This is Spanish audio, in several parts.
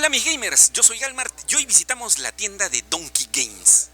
Hola mis gamers, yo soy Galmart y hoy visitamos la tienda de Donkey Games.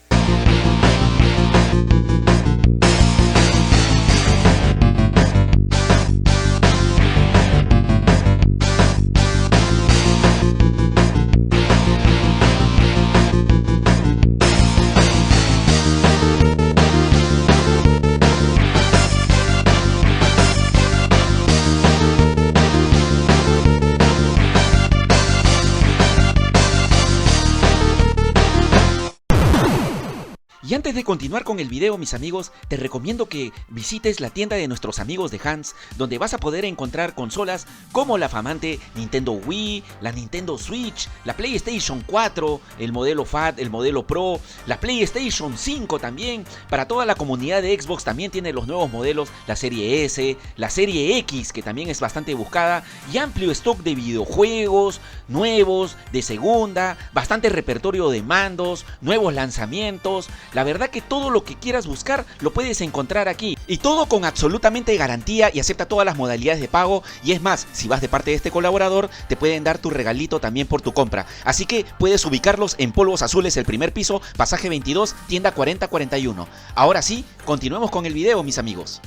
Y antes de continuar con el video, mis amigos, te recomiendo que visites la tienda de nuestros amigos de Hans, donde vas a poder encontrar consolas como la flamante Nintendo Wii, la Nintendo Switch, la PlayStation 4, el modelo FAT, el modelo Pro, la PlayStation 5 también. Para toda la comunidad de Xbox también tiene los nuevos modelos, la serie S, la serie X, que también es bastante buscada, y amplio stock de videojuegos nuevos, de segunda, bastante repertorio de mandos, nuevos lanzamientos. La verdad que todo lo que quieras buscar lo puedes encontrar aquí. Y todo con absolutamente garantía y acepta todas las modalidades de pago. Y es más, si vas de parte de este colaborador, te pueden dar tu regalito también por tu compra. Así que puedes ubicarlos en Polvos Azules, el primer piso, pasaje 22, tienda 4041. Ahora sí, continuemos con el video, mis amigos.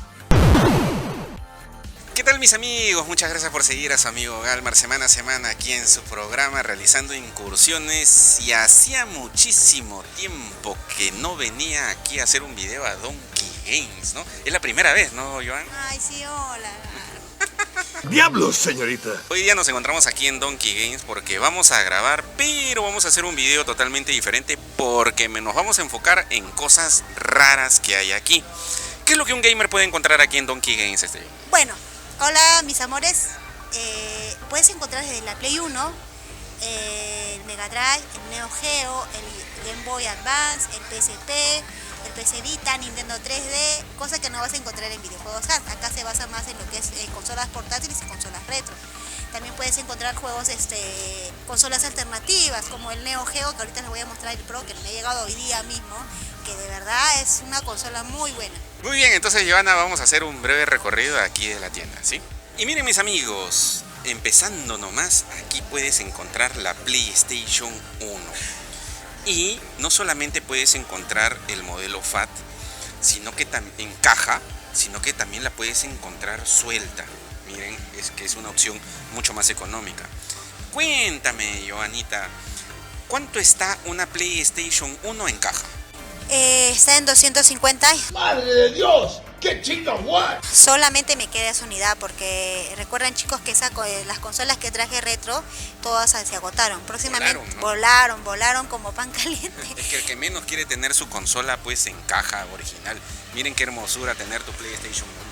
¿Qué tal mis amigos? Muchas gracias por seguir a su amigo Galmar semana a semana aquí en su programa realizando incursiones. Y hacía muchísimo tiempo que no venía aquí a hacer un video a Donkey Games, ¿no? Es la primera vez, ¿no, Joan? Ay, sí, hola. ¡Diablos, señorita! Hoy día nos encontramos aquí en Donkey Games porque vamos a grabar, pero vamos a hacer un video totalmente diferente porque nos vamos a enfocar en cosas raras que hay aquí. ¿Qué es lo que un gamer puede encontrar aquí en Donkey Games, Bueno, hola mis amores. Puedes encontrar desde la Play 1, el Mega Drive, el Neo Geo, el Game Boy Advance, el PSP, el PC Vita, Nintendo 3D, cosa que no vas a encontrar en videojuegos Hans. Acá se basa más en lo que es consolas portátiles y consolas retro. También puedes encontrar juegos, consolas alternativas como el Neo Geo, que ahorita les voy a mostrar el Pro, que me ha llegado hoy día mismo, que de verdad es una consola muy buena. Muy bien, entonces Joana, vamos a hacer un breve recorrido aquí de la tienda, ¿sí? Y miren mis amigos, empezando nomás, aquí puedes encontrar la PlayStation 1. Y no solamente puedes encontrar el modelo FAT, sino que en caja, sino que también la puedes encontrar suelta. Miren, es que es una opción mucho más económica. Cuéntame, Joanita, ¿cuánto está una PlayStation 1 en caja? Está en 250. ¡Madre de Dios! ¡Qué chica what! Solamente me queda esa unidad porque recuerden, chicos, que las consolas que traje retro todas se agotaron. Próximamente volaron como pan caliente. Es que el que menos quiere tener su consola pues en caja original. Miren qué hermosura tener tu PlayStation 1.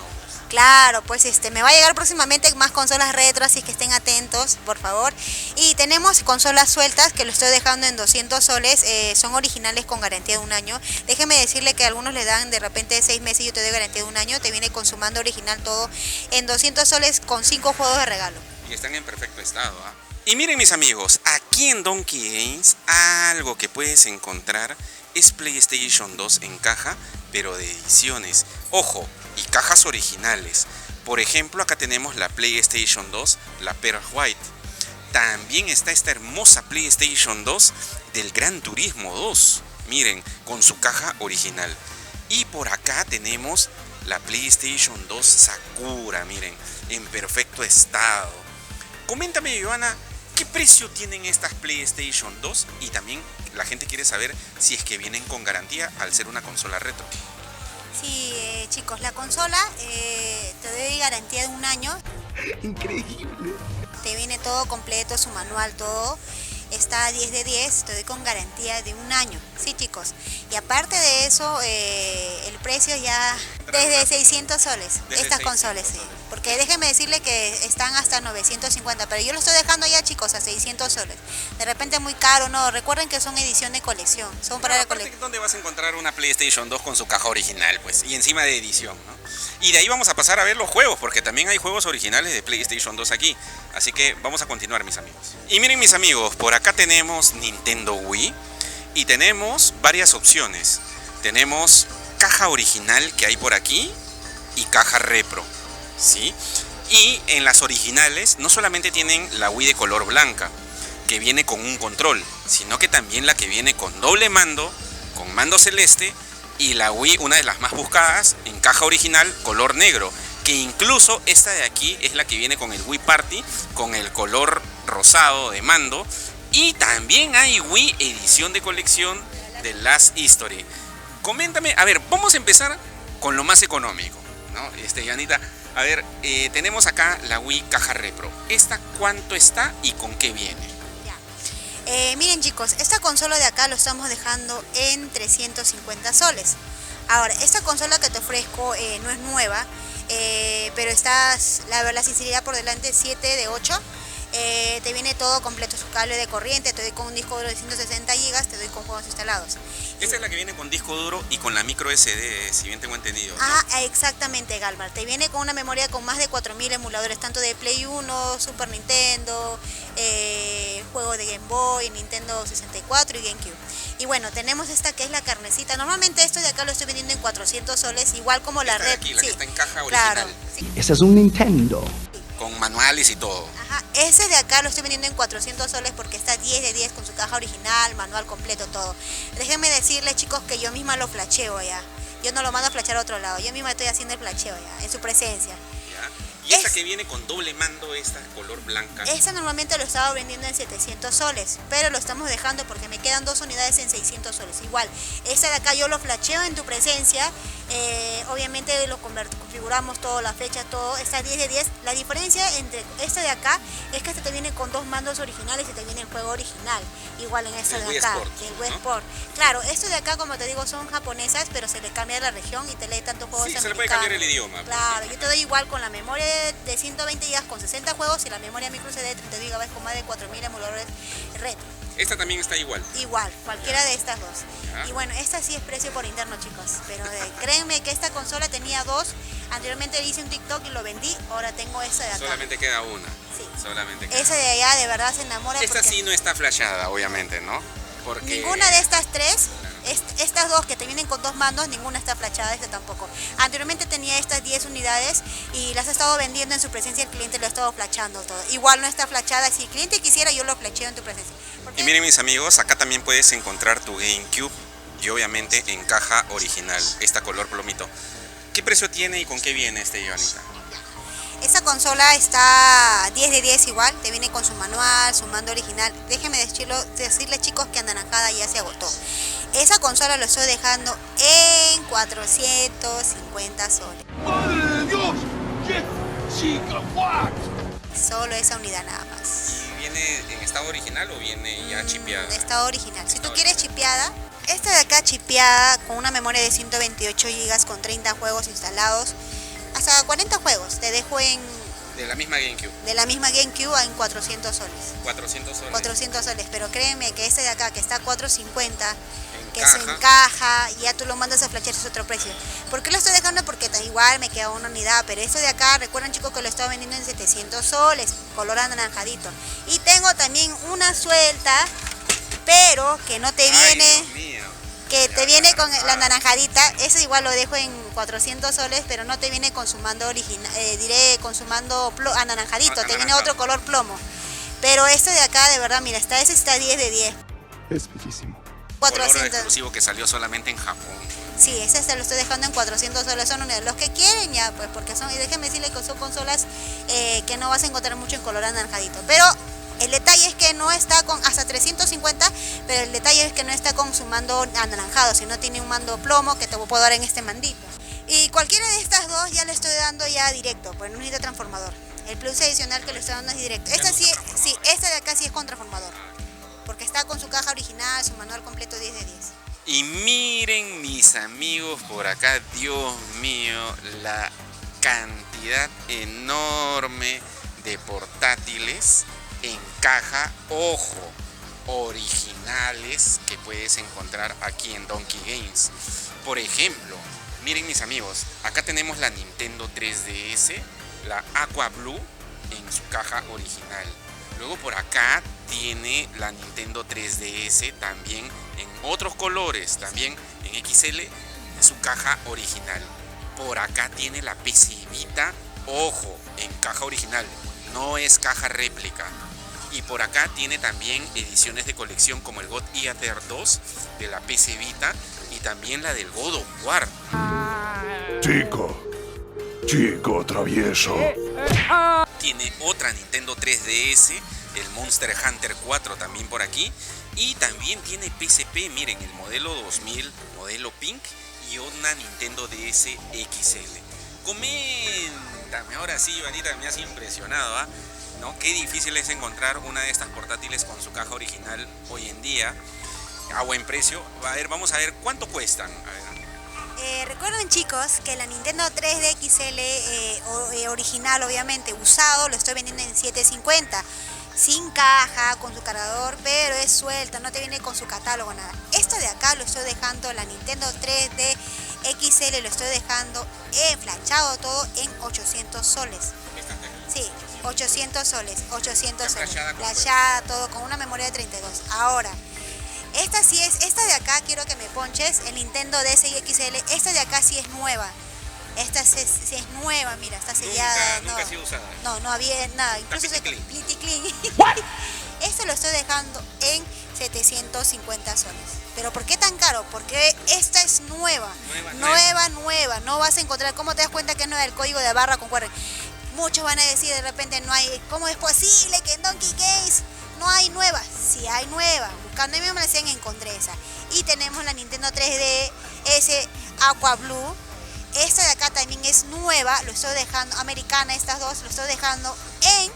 Claro, pues me va a llegar próximamente más consolas retro, así que estén atentos, por favor. Y tenemos consolas sueltas que lo estoy dejando en 200 soles, son originales con garantía de un año. Déjeme decirle que algunos le dan de repente 6 meses, yo te doy garantía de un año, te viene con su mando original todo en 200 soles con 5 juegos de regalo. Y están en perfecto estado, ¿ah? Y miren mis amigos, aquí en Donkey Games algo que puedes encontrar es PlayStation 2 en caja, pero de ediciones. Ojo, y cajas originales. Por ejemplo, acá tenemos la PlayStation 2, la Pearl White. También está esta hermosa PlayStation 2 del Gran Turismo 2. Miren, con su caja original. Y por acá tenemos la PlayStation 2 Sakura, miren, en perfecto estado. Coméntame, Joana, ¿qué precio tienen estas PlayStation 2? Y también la gente quiere saber si es que vienen con garantía al ser una consola retro. Sí, chicos, la consola te doy garantía de un año. Increíble. Te viene todo completo, su manual, todo. Está a 10 de 10, te doy con garantía de un año. Sí, chicos. Y aparte de eso, el precio ya desde 600 soles. Desde estas 600 consolas, sí. soles. Porque déjenme decirle que están hasta 950, pero yo lo estoy dejando ya, chicos, a 600 soles. De repente muy caro, no. Recuerden que son edición de colección. Son para la colección. ¿Dónde vas a encontrar una PlayStation 2 con su caja original, pues? Y encima de edición, ¿no? Y de ahí vamos a pasar a ver los juegos, porque también hay juegos originales de PlayStation 2 aquí. Así que vamos a continuar, mis amigos. Y miren, mis amigos, por acá tenemos Nintendo Wii y tenemos varias opciones. Tenemos caja original que hay por aquí y caja repro, ¿sí? Y en las originales no solamente tienen la Wii de color blanca, que viene con un control, sino que también la que viene con doble mando, con mando celeste, y la Wii, una de las más buscadas, en caja original, color negro, que incluso esta de aquí es la que viene con el Wii Party, con el color rosado de mando, y también hay Wii edición de colección de Last History. Coméntame, a ver, vamos a empezar con lo más económico, ¿no? Yanita, a ver, tenemos acá la Wii caja repro. ¿Esta cuánto está y con qué viene? Miren chicos, esta consola de acá lo estamos dejando en 350 soles. Ahora, esta consola que te ofrezco no es nueva, pero estás, la sinceridad por delante, 7 de 8. Te viene todo completo, su cable de corriente, te doy con un disco duro de 160 GB, te doy con juegos instalados. Esta es la que viene con disco duro y con la micro SD, si bien tengo entendido, ¿no? Ah, exactamente, Galmar. Te viene con una memoria con más de 4000 emuladores, tanto de Play 1, Super Nintendo, juego de Game Boy, Nintendo 64 y GameCube. Y bueno, tenemos esta que es la carnecita. Normalmente esto de acá lo estoy vendiendo en 400 soles, igual como la esta red. De aquí, la sí, que está en caja original. Claro, sí. Ese es un Nintendo. Con manuales y todo. Ajá, ese de acá lo estoy vendiendo en 400 soles porque está 10 de 10 con su caja original, manual completo, todo. Déjenme decirles, chicos, que yo misma lo flasheo ya. Yo no lo mando a flashear a otro lado, yo misma estoy haciendo el flasheo ya, en su presencia. ¿Ya? Y esta que viene con doble mando, esta color blanca. Esta normalmente lo estaba vendiendo en 700 soles, pero lo estamos dejando porque me quedan 2 unidades en 600 soles. Igual, esta de acá yo lo flasheo en tu presencia, obviamente lo configuramos todo, la fecha, todo, está 10 de 10. La diferencia entre esta de acá es que este te viene con 2 mandos originales y te viene el juego original, igual en esta de acá, el Wii Sport. Claro, estos de acá, como te digo, son japonesas, pero se le cambia la región y te lee tantos juegos americanos. Se le puede cambiar el idioma. Claro, yo te doy igual con la memoria de 120 GB con 60 juegos y la memoria micro CD de 32 GB con más de 4000 emuladores retro. Esta también está igual. Igual, cualquiera de estas dos. Ya. Y bueno, esta sí es precio por interno, chicos. Pero créanme que esta consola tenía 2. Anteriormente hice un TikTok y lo vendí. Ahora tengo esta de acá. Solamente queda una. Sí. Solamente queda Esa de allá de verdad se enamora. Esta porque sí no está flashada, obviamente, ¿no? Porque ninguna de estas tres, estas dos que te vienen con 2 mandos, ninguna está flashada, esta tampoco. Anteriormente tenía estas 10 unidades y las he estado vendiendo en su presencia, el cliente lo ha estado flashando todo. Igual no está flashada, si el cliente quisiera yo lo flasheo en tu presencia. Y miren mis amigos, acá también puedes encontrar tu GameCube y obviamente en caja original, esta color plomito. ¿Qué precio tiene y con qué viene Yanita? Esta consola está 10 de 10 igual, te viene con su manual, su mando original. Déjenme decirles chicos que anaranjada ya se agotó. Esa consola lo estoy dejando en 450 soles. ¡Madre de Dios! ¡Qué chica! ¿What? Solo esa unidad nada más. ¿Y viene en estado original o viene ya chipeada? Estado original. Si tú quieres chipeada, esta de acá chipeada con una memoria de 128 GB con 30 juegos instalados, hasta 40 juegos, te dejo en... De la misma GameCube. De la misma GameCube en 400 soles. 400 soles. 400 soles, pero créeme que este de acá que está a 450, que caja. se encaja, ya tú lo mandas a flashar, es otro precio. ¿Por qué lo estoy dejando? Porque igual me queda una unidad, pero este de acá, recuerden chicos que lo estaba vendiendo en 700 soles, color anaranjadito. Y tengo también una suelta, pero que no te viene... Ay, Dios mío. Que te viene con la naranjadita, eso igual lo dejo en 400 soles, pero no te viene con su mando original, con su mando anaranjadito, te viene otro color plomo. Pero este de acá, de verdad, mira, ese está 10 de 10. Es bellísimo. Color 400. exclusivo que salió solamente en Japón. Sí, ese se lo estoy dejando en 400 soles, son unidades. Los que quieren ya, pues, porque son, y déjenme decirle que son consolas que no vas a encontrar mucho en color anaranjadito. Pero el detalle es que no está con hasta 350, pero el detalle es que no está con su mando anaranjado, sino tiene un mando plomo que te puedo dar en este mandito. Y cualquiera de estas dos ya le estoy dando ya directo, pues no necesita transformador. El plus adicional que le estoy dando es directo. Esta sí, esta de acá sí es con transformador, porque está con su caja original, su manual completo 10 de 10. Y miren mis amigos por acá, Dios mío, la cantidad enorme de portátiles en caja, ojo, originales que puedes encontrar aquí en Donkey Games. Por ejemplo, miren mis amigos, acá tenemos la Nintendo 3DS, la Aqua Blue en su caja original. Luego por acá tiene la Nintendo 3DS también en otros colores, también en XL en su caja original. Por acá tiene la PC Vita, ojo, en caja original, no es caja réplica. Y por acá tiene también ediciones de colección como el God Eater 2 de la PC Vita y también la del God of War. Chico travieso. Tiene otra Nintendo 3DS, el Monster Hunter 4 también por aquí. Y también tiene PSP, miren, el modelo 2000, modelo Pink, y una Nintendo DS XL. Coméntame, ahora sí, Ivanita, me has impresionado, ¿ah? ¿No? Qué difícil es encontrar una de estas portátiles con su caja original hoy en día, a buen precio. A ver, vamos a ver cuánto cuestan. A ver. Recuerden, chicos, que la Nintendo 3D XL original, obviamente usado, lo estoy vendiendo en $7.50. Sin caja, con su cargador, pero es suelta, no te viene con su catálogo, nada. Esto de acá lo estoy dejando, la Nintendo 3D XL, lo estoy dejando flachado todo en 800 soles. Sí, 800 soles, 800 soles. Flachada todo con una memoria de 32. Ahora, esta de acá quiero que me ponches, el Nintendo DS XL, esta de acá sí es nueva. Esta sí es nueva, mira, está sellada. Nunca ha sido usada. No había nada, incluso Está se clean. clean. Esto lo estoy dejando en 750 soles. ¿Pero por qué tan caro? Porque esta es nueva. Nueva. No vas a encontrar, ¿cómo te das cuenta que es nueva? El código de barra con cuerda. Muchos van a decir de repente no hay, ¿cómo es posible que en Donkey Games no hay nueva? Sí hay nueva. Buscando en mi almacén encontré esa. Y tenemos la Nintendo 3DS Aqua Blue. Esta de acá también es nueva, lo estoy dejando, americana, estas dos, lo estoy dejando en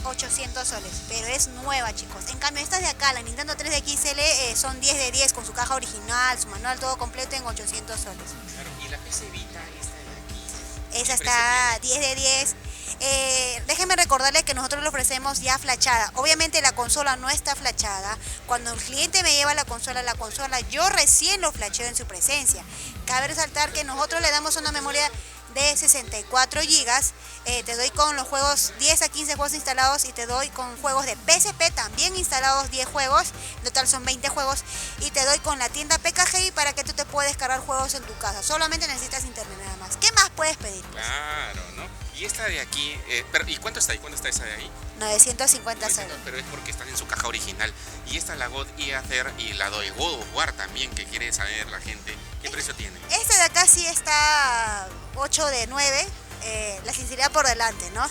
800 soles, pero es nueva, chicos. En cambio, estas de acá, la Nintendo 3D XL, son 10 de 10 con su caja original, su manual, todo completo en 800 soles. Claro, y la PC Vita, esta de aquí. Esa está 10 de 10. Déjenme recordarles que nosotros lo ofrecemos ya flachada. Obviamente la consola no está flachada. Cuando el cliente me lleva la consola yo recién lo flacheo en su presencia. Cabe resaltar que nosotros le damos una memoria de 64 GB. Te doy con los juegos 10 a 15 juegos instalados y te doy con juegos de PSP también instalados 10 juegos. En total son 20 juegos. Y te doy con la tienda PKG para que tú te puedas descargar juegos en tu casa. Solamente necesitas internet nada más. ¿Qué más puedes pedir? Claro, ¿no? Y esta de aquí, ¿y cuánto está ahí? ¿Cuánto está esa de ahí? 950 soles. Pero es porque están en su caja original. Y esta la God Eater y la de God of War también, que quiere saber la gente. ¿Qué precio tiene? Este de acá sí está 8 de 9, la sinceridad por delante, ¿no?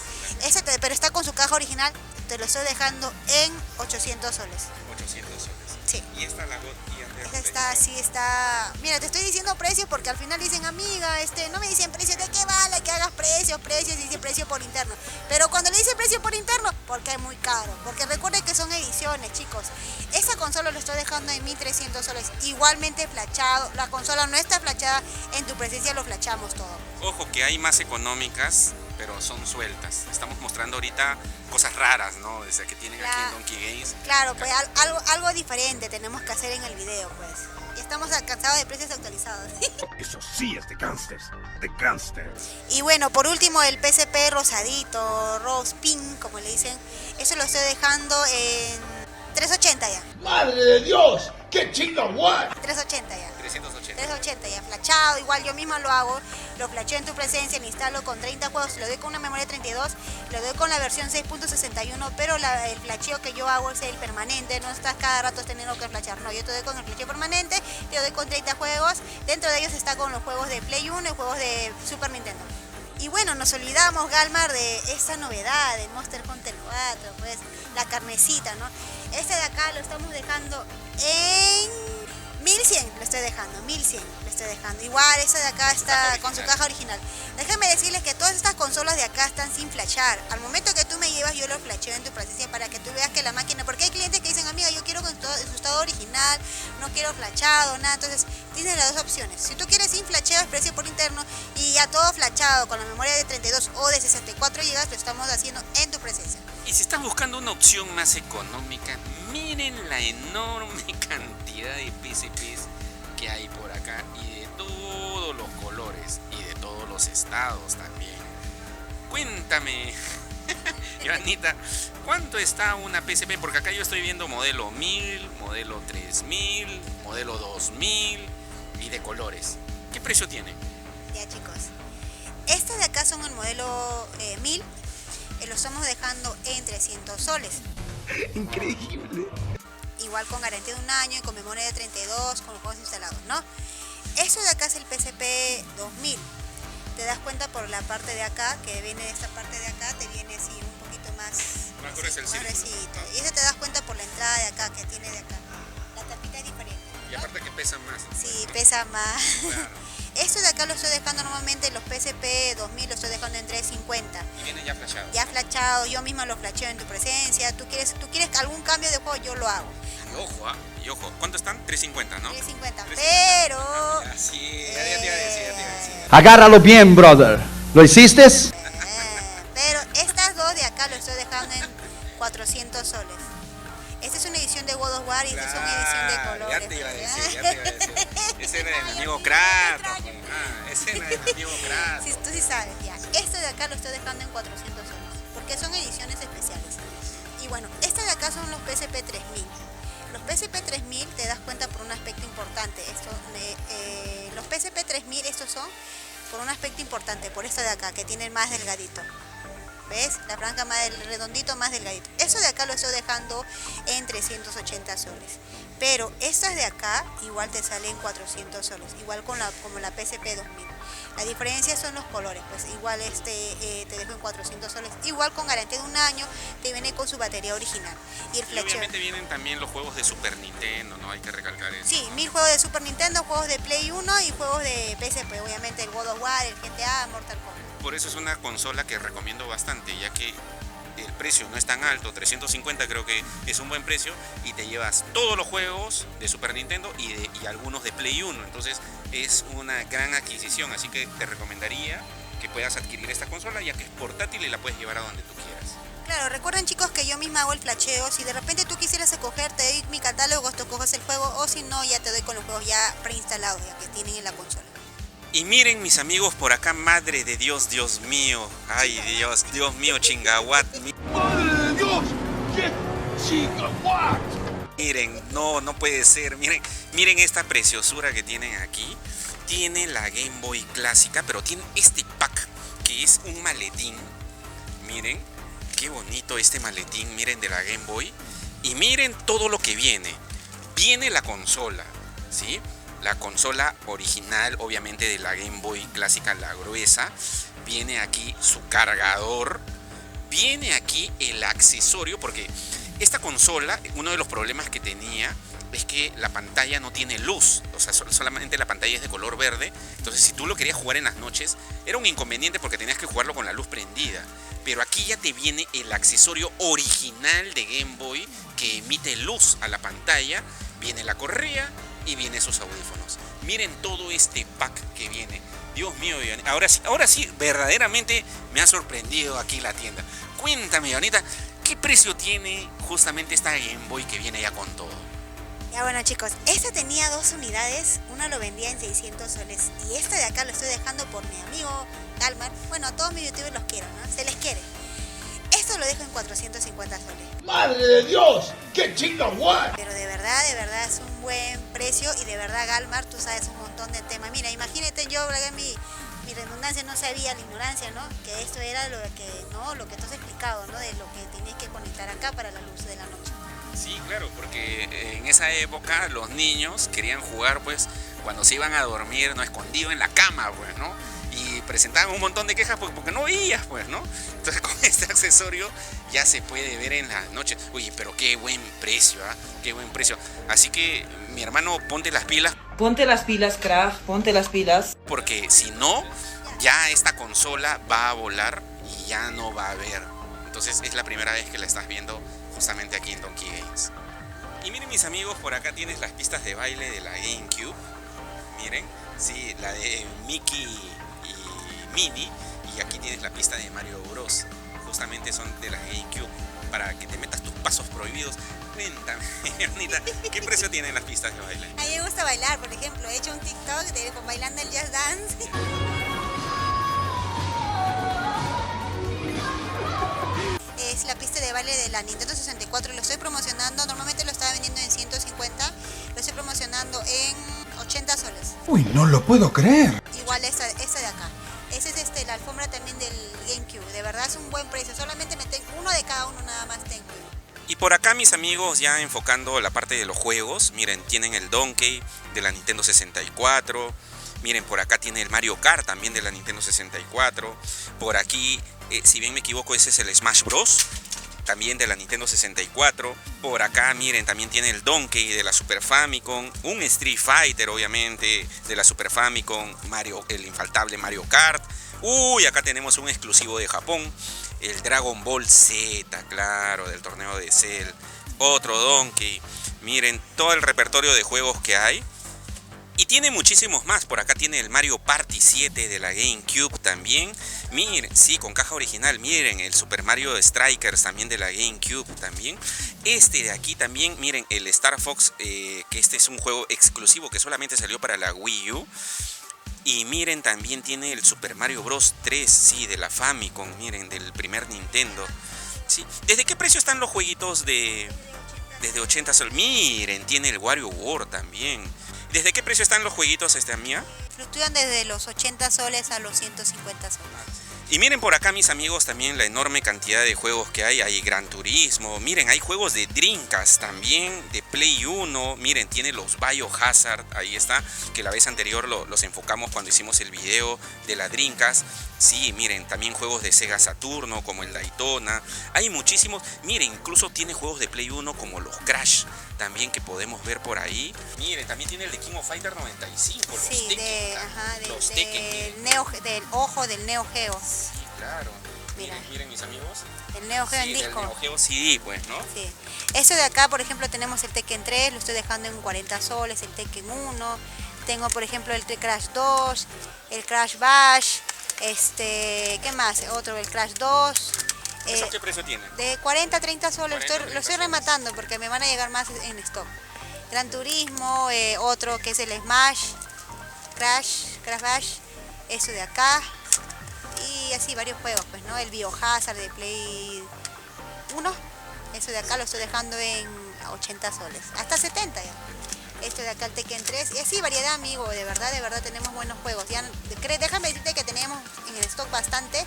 Pero está con su caja original, te lo estoy dejando en 800 soles. 800 soles. Sí. Y esta la God Eater. Esta sí está... Mira, te estoy diciendo precio porque al final dicen, amiga, no me dicen precio, ¿de qué vale que hagas precios? Dice precio por interno. Pero cuando le dice precio por interno, porque es muy caro. Porque recuerden que son ediciones, chicos. Esta consola lo estoy dejando en 1300 soles. Igualmente flachado. La consola no está flachada, en tu presencia lo flachamos todo. Ojo que hay más económicas, pero son sueltas. Estamos mostrando ahorita cosas raras, ¿no? Desde que tienen aquí en Donkey Games. Claro, pues algo diferente tenemos que hacer en el video, pues. Y estamos cansados de precios actualizados. Eso sí es de gangsters. Y bueno, por último, el PSP rosadito, Rose Pink, como le dicen. Eso lo estoy dejando en 380 ya. ¡Madre de Dios! ¡Qué chinga, what! 380 ya. 380. 380 ya, flachado, igual yo misma lo hago, lo flacheo en tu presencia, lo instalo con 30 juegos, lo doy con una memoria de 32, lo doy con la versión 6.61, pero el flacheo que yo hago es el permanente, no estás cada rato teniendo que flachar, no, yo te doy con el flacheo permanente, te doy con 30 juegos, dentro de ellos está con los juegos de Play 1 y juegos de Super Nintendo. Y bueno, nos olvidamos, Galmar, de esta novedad de Monster Hunter 4, pues, la carnecita, ¿no? Este de acá lo estamos dejando en 1100, lo estoy dejando, 1100 lo estoy dejando. Igual, esta de acá está con su caja original. Déjenme decirles que todas estas consolas de acá están sin flashar. Al momento que tú me llevas, yo lo flasheo en tu presencia para que tú veas que la máquina... Porque hay clientes que dicen, amiga, yo quiero en su estado original, no quiero flashado, nada. Entonces, tienes las dos opciones. Si tú quieres sin flasheo, es precio por interno, y ya todo flashado con la memoria de 32 o de 64 GB, lo estamos haciendo en tu presencia. Y si están buscando una opción más económica, miren la enorme cantidad de PSPs que hay por acá y de todos los colores y de todos los estados también. Cuéntame, Ivanita, ¿cuánto está una PSP? Porque acá yo estoy viendo modelo 1000, modelo 3000, modelo 2000 y de colores. ¿Qué precio tiene? Ya, chicos, este de acá son el modelo 1000. Lo estamos dejando en 300 soles. Increíble. Igual con garantía de un año y con memoria de 32, con los juegos instalados, ¿no? Eso de acá es el PSP 2000. Te das cuenta por la parte de acá, que viene de esta parte de acá, te viene así un poquito más grueso el círculo. gruesito. Y eso te das cuenta por la entrada de acá, que tiene de acá. La tapita es diferente. Y aparte que pesa más. Sí, pesa más. Claro. Esto de acá lo estoy dejando normalmente, los PSP 2000 lo estoy dejando en 350. Y viene ya flashado. Ya flashado, yo misma lo flasheo en tu presencia. Tú quieres algún cambio de juego, yo lo hago. Y ojo, ¿cuánto están? 350, ¿no? 350, 350. pero... Así, ya te iba a decir. Agárralo bien, brother. ¿Lo hiciste? Pero estas dos de acá lo estoy dejando en 400 soles. Esta es una edición de God of War y esta es una edición de colores. Ya te iba a decir. Ese era de mi amigo Kratos. Ese era de mi amigo Kratos. Sí, tú sí sabes, ya. Este de acá lo estoy dejando en 400 soles, porque son ediciones especiales. Y bueno, este de acá son los PSP 3000. Los PSP 3000 te das cuenta por un aspecto importante. Los PSP 3000 estos son por un aspecto importante, por esta de acá, que tiene más delgadito. ¿Ves? La franja más del redondito, más delgadito. Eso de acá lo estoy dejando en 380 soles. Pero estas de acá igual te salen 400 soles. Igual como la PSP 2000. La diferencia son los colores. Pues igual te dejo en 400 soles. Igual con garantía de un año. Te viene con su batería original. Y el Y flechero. obviamente vienen también los juegos de Super Nintendo, ¿no? Hay que recalcar eso. Sí, 1000 juegos de Super Nintendo, juegos de Play 1 y juegos de PSP. Obviamente el God of War, el GTA, Mortal Kombat. Por eso es una consola que recomiendo bastante, ya que el precio no es tan alto, 350 creo que es un buen precio, y te llevas todos los juegos de Super Nintendo y algunos de Play 1, entonces es una gran adquisición, así que te recomendaría que puedas adquirir esta consola, ya que es portátil y la puedes llevar a donde tú quieras. Claro, recuerden chicos que yo misma hago el flasheo. Si de repente tú quisieras escoger, te doy mi catálogo, tú coges el juego, o si no, ya te doy con los juegos ya preinstalados, ya que tienen en la consola. Y miren mis amigos por acá, madre de Dios, Dios mío, ay Dios mío, chingahuat. ¡Madre de Dios! ¡Qué chicahuat! Miren, no puede ser, miren esta preciosura que tienen aquí. Tiene la Game Boy clásica, pero tiene este pack que es un maletín. Miren, qué bonito este maletín, miren, de la Game Boy. Y miren todo lo que viene. Viene la consola, ¿sí? La consola original, obviamente, de la Game Boy clásica, la gruesa. Viene aquí su cargador. Viene aquí el accesorio, porque esta consola, uno de los problemas que tenía es que la pantalla no tiene luz. O sea, solamente la pantalla es de color verde. Entonces, si tú lo querías jugar en las noches, era un inconveniente porque tenías que jugarlo con la luz prendida. Pero aquí ya te viene el accesorio original de Game Boy que emite luz a la pantalla. Viene la correa y viene sus audífonos. Miren todo este pack que viene. Dios mío, ahora sí, verdaderamente me ha sorprendido aquí la tienda. Cuéntame, Ivonita, ¿qué precio tiene justamente esta Game Boy que viene ya con todo? Ya bueno chicos, esta tenía 2 unidades, una lo vendía en 600 soles y esta de acá lo estoy dejando por mi amigo Galmar. Bueno, a todos mis youtubers los quiero, ¿no? Se les quiere. Esto lo dejo en 450 soles. ¡Madre de Dios! ¡Qué chicahuat! Pero de verdad es un buen precio y de verdad Galmar, tú sabes un montón de temas. Mira, imagínate yo, mi redundancia, no sabía, la ignorancia, ¿no? Que esto era lo que tú has explicado, ¿no? De lo que tienes que conectar acá para la luz de la noche. Sí, claro, porque en esa época los niños querían jugar, pues, cuando se iban a dormir, no, escondido en la cama, pues, ¿no? Y presentaban un montón de quejas porque no veías, pues, ¿no? Entonces con este accesorio ya se puede ver en las noches. Oye, pero qué buen precio, ¿ah? Qué buen precio. Así que, mi hermano, ponte las pilas. Ponte las pilas, crack, ponte las pilas. Porque si no, ya esta consola va a volar y ya no va a haber. Entonces es la primera vez que la estás viendo justamente aquí en Donkey Games. Y miren mis amigos, por acá tienes las pistas de baile de la GameCube. Miren, sí, la de Mickey y Minnie. Y aquí tienes la pista de Mario Bros. Justamente son de la GameCube, para que te metas tus pasos prohibidos. Cuéntame, Ivonita, ¿qué precio tienen las pistas de baile? A mí me gusta bailar, por ejemplo, he hecho un TikTok con bailando el Just Dance. Es la pista de baile de la Nintendo 64, lo estoy promocionando, normalmente lo estaba vendiendo en 150, lo estoy promocionando en 80 soles. Uy, no lo puedo creer. Igual esta de acá. Esa es la alfombra también del GameCube, de verdad es un buen precio, solamente uno de cada uno nada más tengo. Y por acá acá, mis amigos, ya enfocando la parte de los juegos, miren, tienen el Donkey de la Nintendo 64. Miren, por acá tiene el Mario Kart también de la Nintendo 64. Por aquí, si bien me equivoco, ese es el Smash Bros. También de la Nintendo 64. Por acá, miren, también tiene el Donkey de la Super Famicom. Un Street Fighter, obviamente, de la Super Famicom. El infaltable Mario Kart. Uy, acá tenemos un exclusivo de Japón. El Dragon Ball Z, claro, del torneo de Cell. Otro Donkey. Miren todo el repertorio de juegos que hay. Y tiene muchísimos más. Por acá tiene el Mario Party 7 de la GameCube también. Miren, sí, con caja original. Miren, el Super Mario Strikers también de la GameCube también. Este de aquí también, miren, el Star Fox, que este es un juego exclusivo que solamente salió para la Wii U. Y miren, también tiene el Super Mario Bros. 3, sí, de la Famicom, miren, del primer Nintendo. Sí. ¿Desde qué precio están los jueguitos de...? Desde 80 soles. Miren, tiene el Wario World también. ¿Desde qué precio están los jueguitos, mía? Fluctúan desde los 80 soles a los 150 soles. Y miren por acá, mis amigos, también la enorme cantidad de juegos que hay. Hay Gran Turismo, miren, hay juegos de Dreamcast también, de Play 1. Miren, tiene los Biohazard, ahí está, que la vez anterior los enfocamos cuando hicimos el video de la Dreamcast. Sí, miren, también juegos de Sega Saturno, como el Daytona. Hay muchísimos, miren, incluso tiene juegos de Play 1 como los Crash, también que podemos ver por ahí. Miren, también tiene el de King of Fighter 95, los Sí, Tekken, del ojo del Neo Geo. Sí, claro. Mira. Miren, mis amigos. El Neo Geo Sí, en disco. el Neo Geo CD, pues, ¿no? Sí. Eso de acá, por ejemplo, tenemos el Tekken 3, lo estoy dejando en 40 soles, el Tekken 1. Tengo, por ejemplo, el Crash 2, el Crash Bash, ¿qué más? Otro, el Crash 2. ¿Eso qué precio tiene? De 40 a 30 soles, 40, lo estoy rematando porque me van a llegar más en stock. Gran Turismo, otro que es el Smash, Crash Bash, eso de acá. Y así varios juegos, pues, ¿no? El Biohazard de Play 1, eso de acá lo estoy dejando en 80 soles, hasta 70 ya. Esto de acá el Tekken 3, y así variedad, amigo, de verdad tenemos buenos juegos. Ya, déjame decirte que tenemos en el stock bastante,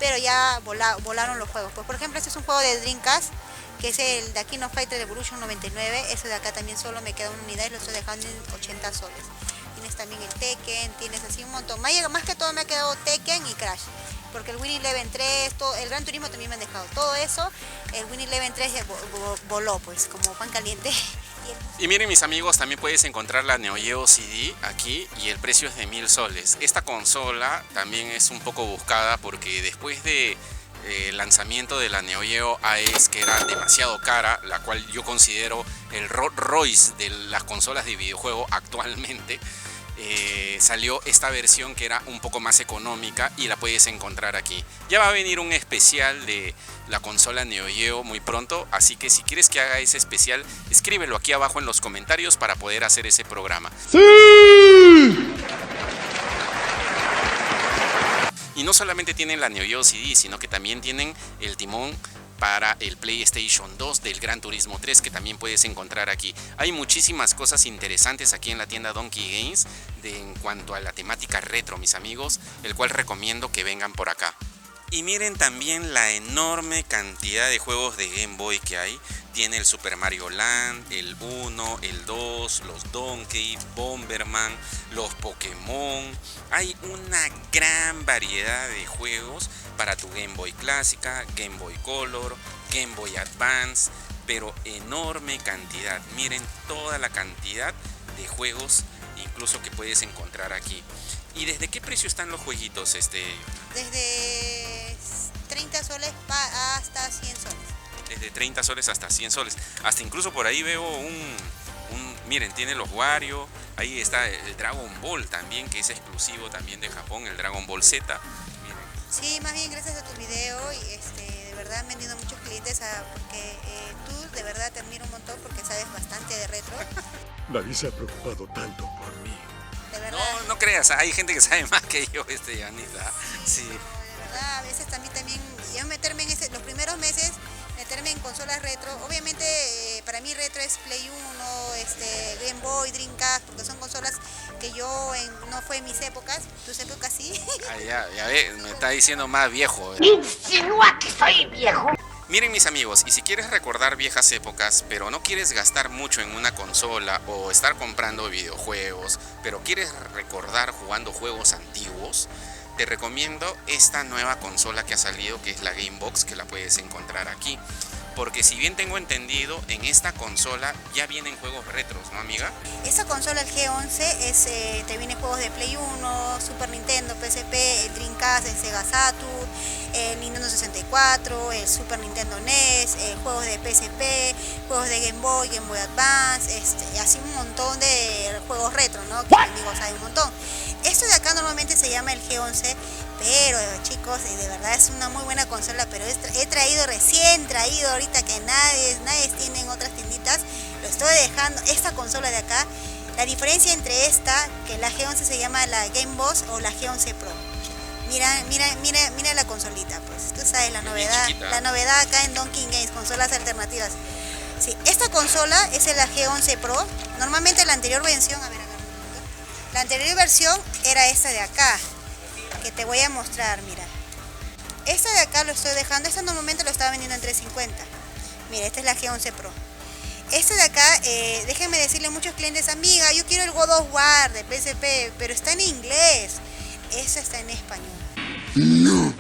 pero ya volaron los juegos. Pues, por ejemplo, este es un juego de Dreamcast, que es el de King of Fighter Evolution 99, eso de acá también solo me queda una unidad y lo estoy dejando en 80 soles. Tienes también el Tekken, tienes así un montón. Más que todo me ha quedado Tekken y Crash, porque el Win Eleven 3, el Gran Turismo también me han dejado. Todo eso, el Win Eleven 3 voló, pues, como pan caliente. Y miren, mis amigos, también puedes encontrar la Neo Geo CD aquí y el precio es de 1000 soles. Esta consola también es un poco buscada porque después de lanzamiento de la Neo Geo AES, que era demasiado cara, la cual yo considero el Rolls Royce de las consolas de videojuego actualmente, salió esta versión que era un poco más económica y la puedes encontrar aquí. Ya va a venir un especial de la consola Neo Geo muy pronto, así que si quieres que haga ese especial, escríbelo aquí abajo en los comentarios para poder hacer ese programa. ¡Sí! Y no solamente tienen la Neo Geo CD, sino que también tienen el timón para el PlayStation 2 del Gran Turismo 3, que también puedes encontrar aquí. Hay muchísimas cosas interesantes aquí en la tienda Donkey Games en cuanto a la temática retro, mis amigos, el cual recomiendo que vengan por acá. Y miren también la enorme cantidad de juegos de Game Boy que hay. Tiene el Super Mario Land, el 1, el 2, los Donkey, Bomberman, los Pokémon. Hay una gran variedad de juegos para tu Game Boy clásica, Game Boy Color, Game Boy Advance, pero enorme cantidad. Miren toda la cantidad de juegos incluso que puedes encontrar aquí. ¿Y desde qué precio están los jueguitos? Desde 30 soles hasta 100 soles. Desde 30 soles hasta 100 soles. Hasta incluso por ahí veo miren, tiene los Wario. Ahí está el Dragon Ball también, que es exclusivo también de Japón, el Dragon Ball Z. Miren. Sí, más bien gracias a tu video y de verdad han venido muchos clientes porque tú de verdad te admiro un montón porque sabes bastante de retro. Nadie se ha preocupado tanto por mí. De verdad. No creas, hay gente que sabe más que yo, Anita. Sí. De verdad, a veces también yo meterme en los primeros meses, meterme en consolas retro. Obviamente para mí retro es Play 1, Game Boy, Dreamcast, porque son consolas que yo no fue en mis épocas, tus épocas sí. Ya ves, me está diciendo más viejo. Insinúa que soy viejo. Miren mis amigos, y si quieres recordar viejas épocas, pero no quieres gastar mucho en una consola o estar comprando videojuegos, pero quieres recordar jugando juegos antiguos, te recomiendo esta nueva consola que ha salido, que es la Gamebox, que la puedes encontrar aquí. Porque si bien tengo entendido, en esta consola ya vienen juegos retros, ¿no, amiga? Esta consola, el G11, te vienen juegos de Play 1, Super Nintendo, PSP, el Dreamcast, el Sega Saturn, el Nintendo 64, el Super Nintendo NES, juegos de PSP, juegos de Game Boy, Game Boy Advance, así un montón de juegos retro, ¿no? Que amigos hay un montón. Esto de acá normalmente se llama el G11, pero chicos, de verdad es una muy buena consola, pero recién traído ahorita que nadie tiene en otras tienditas. Lo estoy dejando, esta consola de acá. La diferencia entre esta, que la G11 se llama la Gamebox o la G11 Pro. Mira la consolita, pues tú sabes la novedad acá en Donkey Games, consolas alternativas. Sí, esta consola es la G11 Pro. Normalmente la anterior versión, la anterior versión era esta de acá, que te voy a mostrar, mira. Esta de acá lo estoy dejando, esta normalmente lo estaba vendiendo en 350. Mira, esta es la G11 Pro. Esta de acá, déjenme decirle a muchos clientes, amiga, yo quiero el God of War de PSP, pero está en inglés. Esta está en español. No.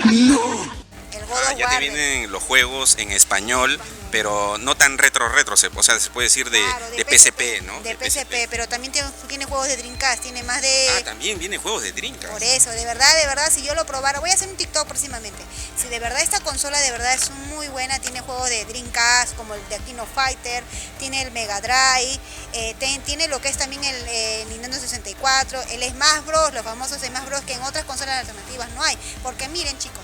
No. El God of Ya War te vienen los juegos en español, pero no tan retro, o sea, se puede decir de PSP, ¿no? De PSP, pero también tiene juegos de Dreamcast, tiene más de... También vienen juegos de Dreamcast. Por eso, de verdad, si yo lo probara, voy a hacer un TikTok próximamente. Si de verdad esta consola de verdad es muy buena, tiene juegos de Dreamcast, como el de King of Fighter, tiene el Mega Drive, tiene lo que es también el Nintendo 64, el Smash Bros, los famosos Smash Bros que en otras consolas alternativas no hay. Porque miren, chicos,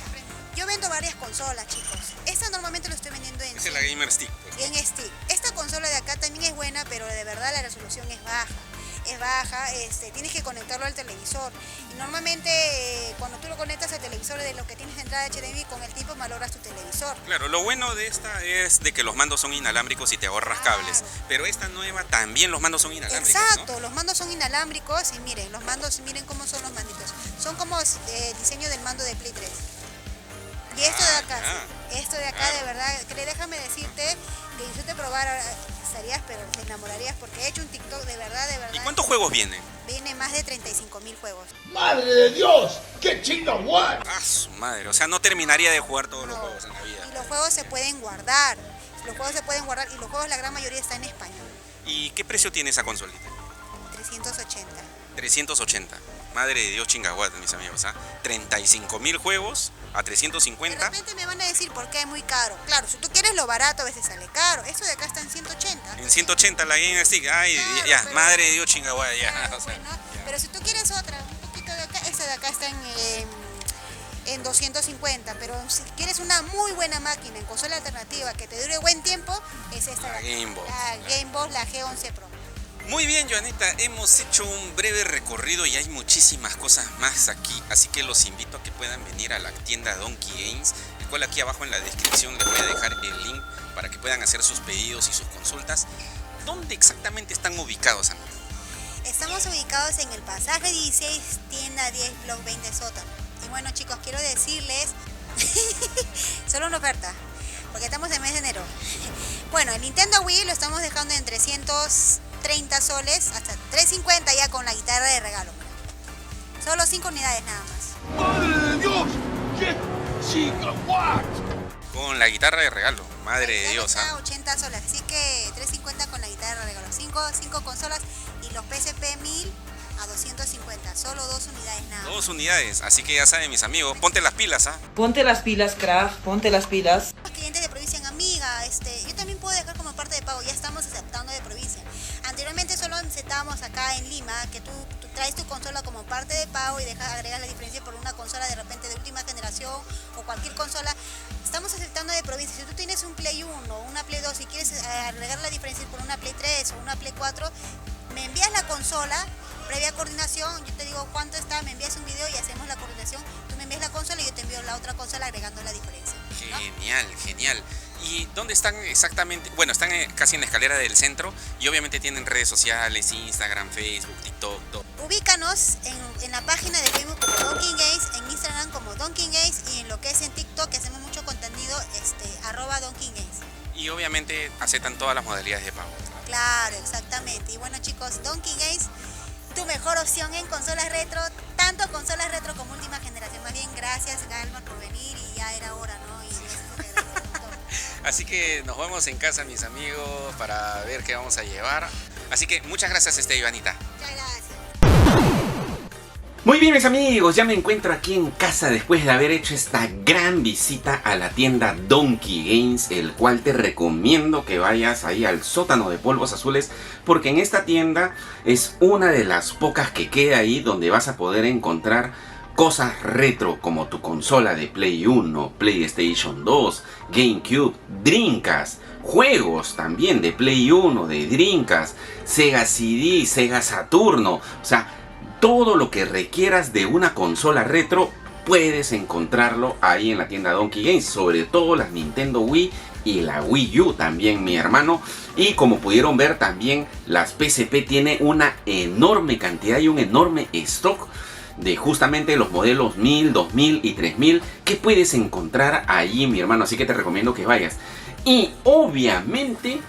yo vendo varias consolas, chicos. Esta normalmente lo estoy vendiendo en... Esa es la Gamer Stick, pues, ¿no? En Stick. Esta consola de acá también es buena, pero de verdad la resolución es baja. Tienes que conectarlo al televisor. Y normalmente cuando tú lo conectas al televisor de lo que tienes de entrada HDMI, con el tiempo malogras tu televisor. Claro, lo bueno de esta es de que los mandos son inalámbricos y te ahorras cables. Pero esta nueva también los mandos son inalámbricos, Exacto, ¿no? Los mandos son inalámbricos y miren, los mandos, miren cómo son los manditos. Son como diseño del mando de Play 3. Y esto de acá, esto de acá de verdad, déjame decirte que si yo te probara, estarías, pero te enamorarías porque he hecho un TikTok de verdad. ¿Y cuántos juegos vienen? Viene más de 35.000 juegos. ¡Madre de Dios! ¡Qué chinga what! Ah, su madre, o sea, no terminaría de jugar todos los juegos en la vida. Y los juegos se pueden guardar, y los juegos la gran mayoría está en español. ¿Y qué precio tiene esa consolita? 380. 380. Madre de Dios, chingaguat, mis amigos, 35.000 juegos a 350. De repente me van a decir por qué es muy caro. Claro, si tú quieres lo barato a veces sale caro. Esto de acá está en 180. En 180 la Game Stick. Ay, Claro, ya, pero- madre de Dios, chingaguat, ya. Claro, O sea, bueno, pero si tú quieres otra, un poquito de acá, esta de acá está en 250, pero si quieres una muy buena máquina en consola alternativa que te dure buen tiempo, es esta de La acá. Gamebox. La Gamebox, la G11 Pro. Muy bien, Joanita, hemos hecho un breve recorrido y hay muchísimas cosas más aquí, así que los invito a que puedan venir a la tienda Donkey Games, el cual aquí abajo en la descripción les voy a dejar el link para que puedan hacer sus pedidos y sus consultas. ¿Dónde exactamente están ubicados, amigos? Estamos ubicados en el pasaje 16, tienda 10, blog 20 sótano. Y bueno, chicos, quiero decirles, solo una oferta, porque estamos en mes de enero. Bueno, el Nintendo Wii lo estamos dejando en 330 soles hasta 350 ya con la guitarra de regalo. Solo 5 unidades nada más. ¡Madre de Dios! ¡Qué chinga what! Con la guitarra de regalo, madre de Dios, Está 80 soles, así que 350 con la guitarra de regalo. 5 consolas y los PSP 1000 a 250. Solo 2 unidades nada más. 2 unidades, así que ya saben, mis amigos, ponte las pilas, Ponte las pilas, crack, ponte las pilas. Los clientes de provincia, amiga, yo también puedo dejar como parte de pago, ya estamos aceptando de provincia. Anteriormente solo aceptábamos acá en Lima, que tú traes tu consola como parte de pago y agregas la diferencia por una consola de repente de última generación o cualquier consola. Estamos aceptando de provincia. Si tú tienes un Play 1 o una Play 2 y quieres agregar la diferencia por una Play 3 o una Play 4, me envías la consola, previa coordinación, yo te digo cuánto está, me envías un video y hacemos la coordinación, tú me envías la consola y yo te envío la otra consola agregando la diferencia, ¿no? Genial, genial. ¿Y dónde están exactamente? Bueno, están casi en la escalera del centro y obviamente tienen redes sociales, Instagram, Facebook, TikTok, todo. ubícanos en la página de Facebook como Donkey Games, en Instagram como Donkey Games y en lo que es en TikTok, que hacemos mucho contenido, @Donkey Games. Y obviamente aceptan todas las modalidades de pago. Claro, exactamente. Y bueno chicos, Donkey Games, tu mejor opción en consolas retro, tanto consolas retro como última generación. Más bien, gracias Galmar por venir y ya era hora, ¿no? Y eso te agradezco un montón. Así que nos vemos en casa, mis amigos, para ver qué vamos a llevar. Así que muchas gracias, Ivanita. Muchas gracias. Muy bien mis amigos, ya me encuentro aquí en casa después de haber hecho esta gran visita a la tienda Donkey Games, el cual te recomiendo que vayas ahí al sótano de polvos azules, porque en esta tienda es una de las pocas que queda ahí donde vas a poder encontrar cosas retro como tu consola de Play 1, PlayStation 2, GameCube, Dreamcast, juegos también de Play 1, de Dreamcast, Sega CD, Sega Saturno, o sea, todo lo que requieras de una consola retro puedes encontrarlo ahí en la tienda Donkey Games, sobre todo las Nintendo Wii y la Wii U también, mi hermano. Y como pudieron ver también, las PSP tiene una enorme cantidad y un enorme stock de justamente los modelos 1000, 2000 y 3000 que puedes encontrar allí, mi hermano, así que te recomiendo que vayas. Y obviamente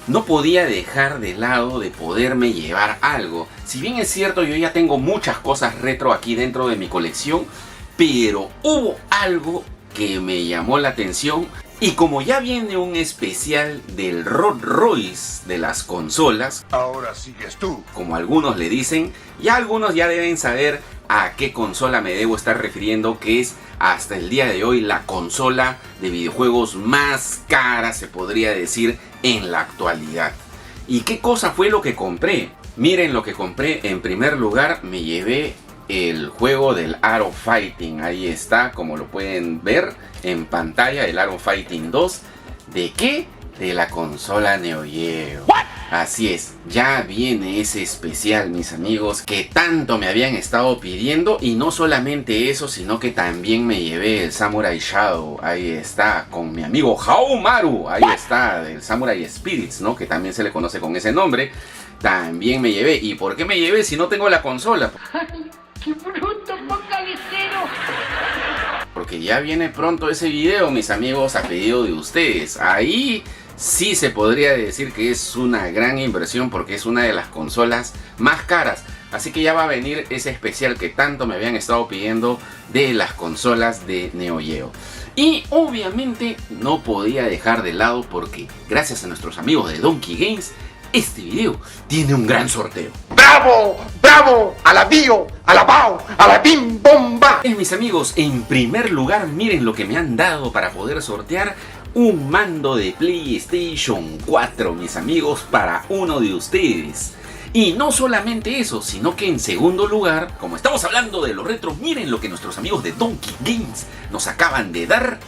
no podía dejar de lado de poderme llevar algo. Si bien es cierto, yo ya tengo muchas cosas retro aquí dentro de mi colección, pero hubo algo que me llamó la atención. Y como ya viene un especial del Rolls Royce de las consolas, Ahora sigues tú. como algunos le dicen, ya algunos ya deben saber a qué consola me debo estar refiriendo, que es hasta el día de hoy la consola de videojuegos más cara, se podría decir, en la actualidad. ¿Y qué cosa fue lo que compré? Miren lo que compré. En primer lugar me llevé el juego del Art of Fighting. Ahí está, como lo pueden ver en pantalla, el Art of Fighting 2. ¿De qué? De la consola Neo Geo. Así es, ya viene ese especial, mis amigos, que tanto me habían estado pidiendo. Y no solamente eso, sino que también me llevé el Samurai Shadow. Ahí está, con mi amigo Haomaru. Ahí está, del Samurai Spirits, ¿no? Que también se le conoce con ese nombre. También me llevé. ¿Y por qué me llevé si no tengo la consola? ¡Qué bruto focalicero! Porque ya viene pronto ese video, mis amigos, a pedido de ustedes. Ahí sí se podría decir que es una gran inversión, porque es una de las consolas más caras. Así que ya va a venir ese especial que tanto me habían estado pidiendo de las consolas de Neo Geo. Y obviamente no podía dejar de lado, porque gracias a nuestros amigos de Donkey Games, este video tiene un gran sorteo. ¡Bravo! ¡Bravo! ¡A la bio! ¡A la bao! ¡A la bim bomba! Mis amigos, en primer lugar, miren lo que me han dado para poder sortear un mando de PlayStation 4, mis amigos, para uno de ustedes. Y no solamente eso, sino que en segundo lugar, como estamos hablando de los retro, miren lo que nuestros amigos de Donkey Games nos acaban de dar: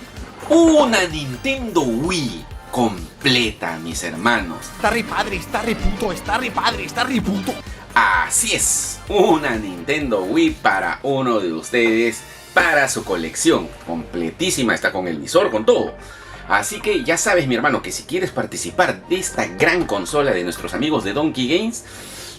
una Nintendo Wii completa, mis hermanos. Está re padre, está re puto, está re padre, está re puto. Así es, una Nintendo Wii para uno de ustedes, para su colección, completísima, está con el visor, con todo. Así que ya sabes, mi hermano, que si quieres participar de esta gran consola de nuestros amigos de Donkey Games,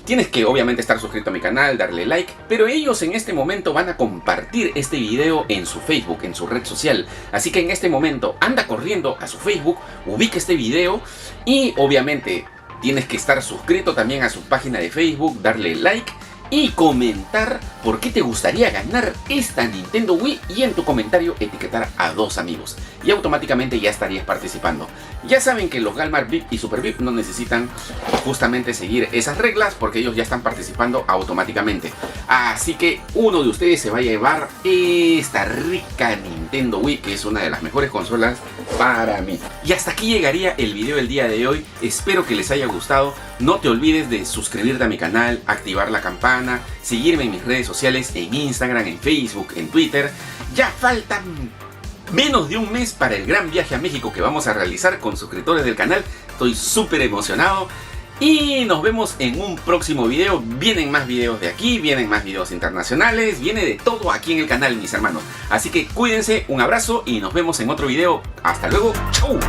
tienes que obviamente estar suscrito a mi canal, darle like, pero ellos en este momento van a compartir este video en su Facebook, en su red social. Así que en este momento anda corriendo a su Facebook, ubica este video y obviamente tienes que estar suscrito también a su página de Facebook, darle like y comentar por qué te gustaría ganar esta Nintendo Wii, y en tu comentario etiquetar a 2 amigos y automáticamente ya estarías participando. Ya saben que los Galmar VIP y Super VIP no necesitan justamente seguir esas reglas, porque ellos ya están participando automáticamente. Así que uno de ustedes se va a llevar esta rica Nintendo Wii, que es una de las mejores consolas para mí. Y hasta aquí llegaría el video del día de hoy. Espero que les haya gustado. No te olvides de suscribirte a mi canal, activar la campana, seguirme en mis redes sociales, en Instagram, en Facebook, en Twitter. Ya faltan menos de un mes para el gran viaje a México que vamos a realizar con suscriptores del canal. Estoy súper emocionado. Y nos vemos en un próximo video. Vienen más videos de aquí, vienen más videos internacionales, viene de todo aquí en el canal, mis hermanos. Así que cuídense, un abrazo y nos vemos en otro video. Hasta luego, chau.